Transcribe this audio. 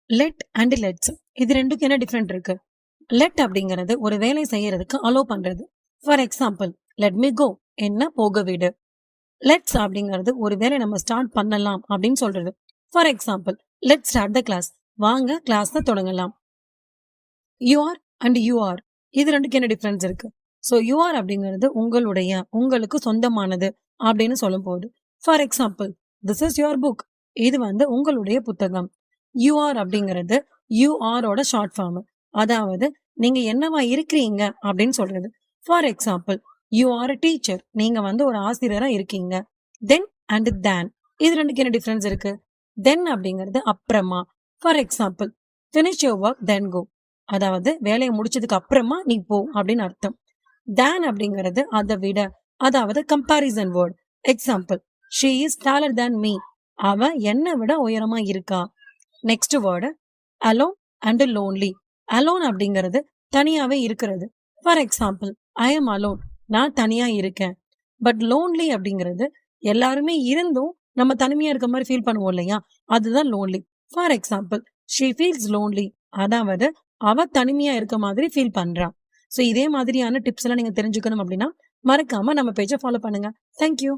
Let and let's இது ரெண்டுக்கும் என்ன டிஃப்ரெண்ட் இருக்கு? லெட் அப்படிங்கிறது ஒரு வேலை செய்யறதுக்கு அலோ பண்றது. For example, let me go, என்ன போக விடு. லெட்ஸ் அப்படிங்கிறது ஒரு வேலை நம்ம ஸ்டார்ட் பண்ணலாம் அப்படின்னு சொல்றது. For example, let start the class, வாங்க கிளாஸ் தொடங்கலாம். You are and you are இது ரெண்டுக்கு என்ன டிஃபரன்ஸ் இருக்கு? ஸோ யூ ஆர் அப்படிங்கிறது உங்களுடைய, உங்களுக்கு சொந்தமானது அப்படின்னு சொல்லும் போது. For example, this is your book, இது உங்களுடைய புத்தகம். யூ ஆர் அப்படிங்கிறது யூ ஆரோட ஷார்ட் ஃபார்ம், அதாவது நீங்க என்னவா இருக்கிறீங்க அப்படின்னு சொல்றது. For example, you are a teacher, நீங்க ஒரு ஆசிரியரா இருக்கீங்க. தென் அண்ட் தேன் இது ரெண்டுக்கு என்ன டிஃபரன்ஸ் இருக்கு? தென் அப்படிங்கிறது அப்புறமா. For example, finish your work then go, அதாவது வேலையை முடிச்சதுக்கு அப்புறமா நீ போ அப்படின்னு அர்த்தம். தேன் அப்படிங்கிறது அதை விட, அதாவது comparison word. Example, she is taller than me, அவ என்னை விட உயரமா இருக்கா. Next word alone and lonely. Alone அப்படிங்கிறது தனியாவே இருக்கிறது. For example, I am alone, நான் தனியா இருக்கேன். பட் லோன்லி அப்படிங்கிறது எல்லாருமே இருந்தும் நம்ம தனிமையா இருக்க மாதிரி ஃபீல் பண்ணுவோம் இல்லையா, அதுதான் lonely. For example, she feels lonely, அதாவது அவ தனிமையா இருக்க மாதிரி ஃபீல் பண்றா. ஸோ இதே மாதிரியான டிப்ஸ் எல்லாம் நீங்க தெரிஞ்சுக்கணும் அப்படின்னா மறக்காம நம்ம பேஜை ஃபாலோ பண்ணுங்க. தேங்க்யூ.